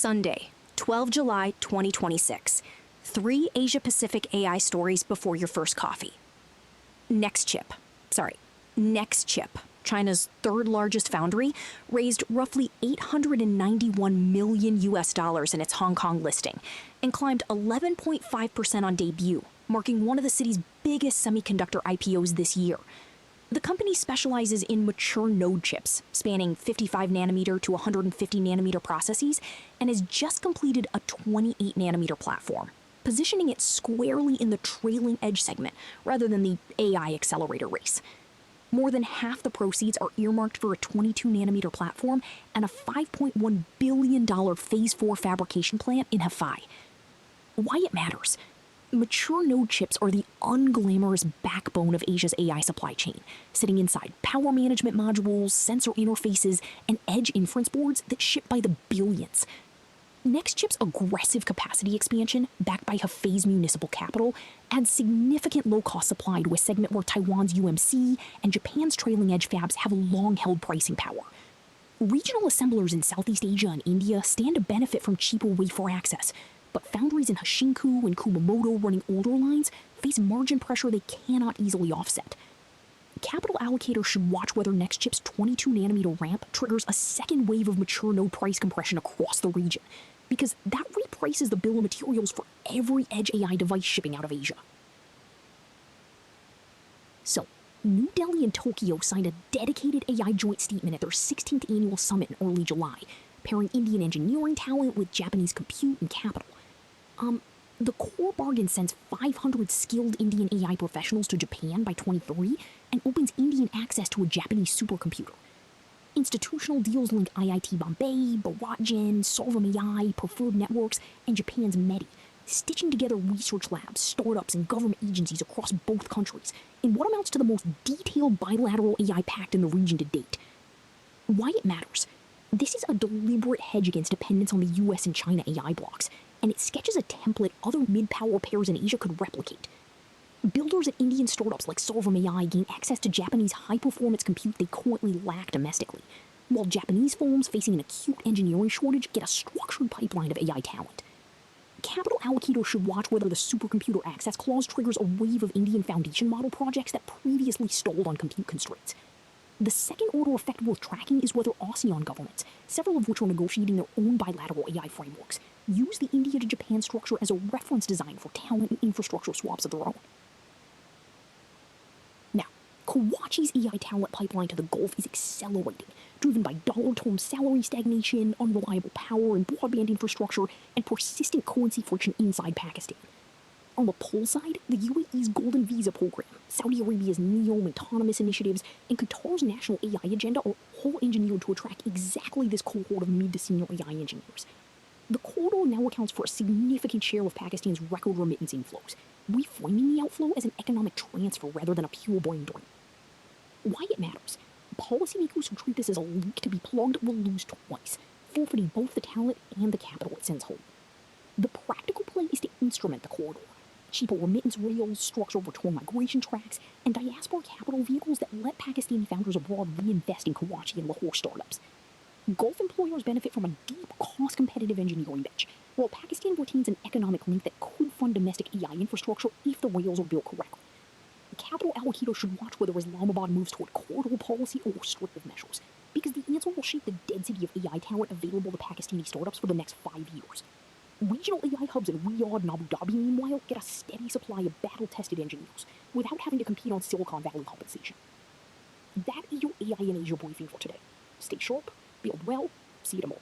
Sunday, 12 July 2026. 3 Asia-Pacific AI stories before your first coffee. Nexchip, China's third largest foundry, raised roughly $891 million in its Hong Kong listing and climbed 11.5% on debut, marking one of the city's biggest semiconductor IPOs this year. The company specializes in mature node chips, spanning 55 nanometer to 150 nanometer processes, and has just completed a 28 nanometer platform, positioning it squarely in the trailing edge segment rather than the AI accelerator race. More than half the proceeds are earmarked for a 22 nanometer platform and a $5.1 billion Phase 4 fabrication plant in Hefei. Why it matters? Mature node chips are the unglamorous backbone of Asia's AI supply chain, sitting inside power management modules, sensor interfaces, and edge inference boards that ship by the billions. Nexchip's aggressive capacity expansion, backed by Hefei's municipal capital, adds significant low-cost supply to a segment where Taiwan's UMC and Japan's trailing edge fabs have long-held pricing power. Regional assemblers in Southeast Asia and India stand to benefit from cheaper wafer access, but foundries in Hashinku and Kumamoto running older lines face margin pressure they cannot easily offset. Capital allocators should watch whether Nexchip's 22 nanometer ramp triggers a second wave of mature node price compression across the region, because that reprices the bill of materials for every edge AI device shipping out of Asia. So, New Delhi and Tokyo signed a dedicated AI joint statement at their 16th annual summit in early July, pairing Indian engineering talent with Japanese compute and capital. The core bargain sends 500 skilled Indian AI professionals to Japan by 2023 and opens Indian access to a Japanese supercomputer. Institutional deals link IIT Bombay, Bharatjan, Solvam AI, Preferred Networks, and Japan's METI, stitching together research labs, startups, and government agencies across both countries in what amounts to the most detailed bilateral AI pact in the region to date. Why it matters? This is a deliberate hedge against dependence on the US and China AI blocks, and it sketches a template other mid-power pairs in Asia could replicate. Builders at Indian startups like Solvam AI gain access to Japanese high-performance compute they currently lack domestically, while Japanese firms facing an acute engineering shortage get a structured pipeline of AI talent. Capital allocators should watch whether the supercomputer access clause triggers a wave of Indian foundation model projects that previously stalled on compute constraints. The second-order effect worth tracking is whether ASEAN governments, several of which are negotiating their own bilateral AI frameworks, use the India to Japan structure as a reference design for talent and infrastructure swaps of their own. Now, Kawachi's AI talent pipeline to the Gulf is accelerating, driven by dollar-term salary stagnation, unreliable power and broadband infrastructure, and persistent currency friction inside Pakistan. On the pull side, the UAE's Golden Visa program, Saudi Arabia's NEOM autonomous initiatives, and Qatar's national AI agenda are all engineered to attract exactly this cohort of mid to senior AI engineers. The corridor now accounts for a significant share of Pakistan's record remittance inflows, reframing the outflow as an economic transfer rather than a pure brain drain. Why it matters? Policymakers who treat this as a leak to be plugged will lose twice, forfeiting both the talent and the capital it sends home. The practical play is to instrument the corridor. Cheaper remittance rails, structural return migration tracks, and diaspora capital vehicles that let Pakistani founders abroad reinvest in Karachi and Lahore startups. Gulf employers benefit from a deep, cost-competitive engineering bench, while Pakistan retains an economic link that could fund domestic AI infrastructure if the rails are built correctly. Capital allocators should watch whether Islamabad moves toward corridor policy or restrictive measures, because the answer will shape the density of AI talent available to Pakistani startups for the next 5 years. Regional AI hubs in Riyadh and Abu Dhabi, meanwhile, get a steady supply of battle-tested engineers without having to compete on Silicon Valley compensation. That is your AIinAsia briefing for today. Stay sharp, build well, see you tomorrow.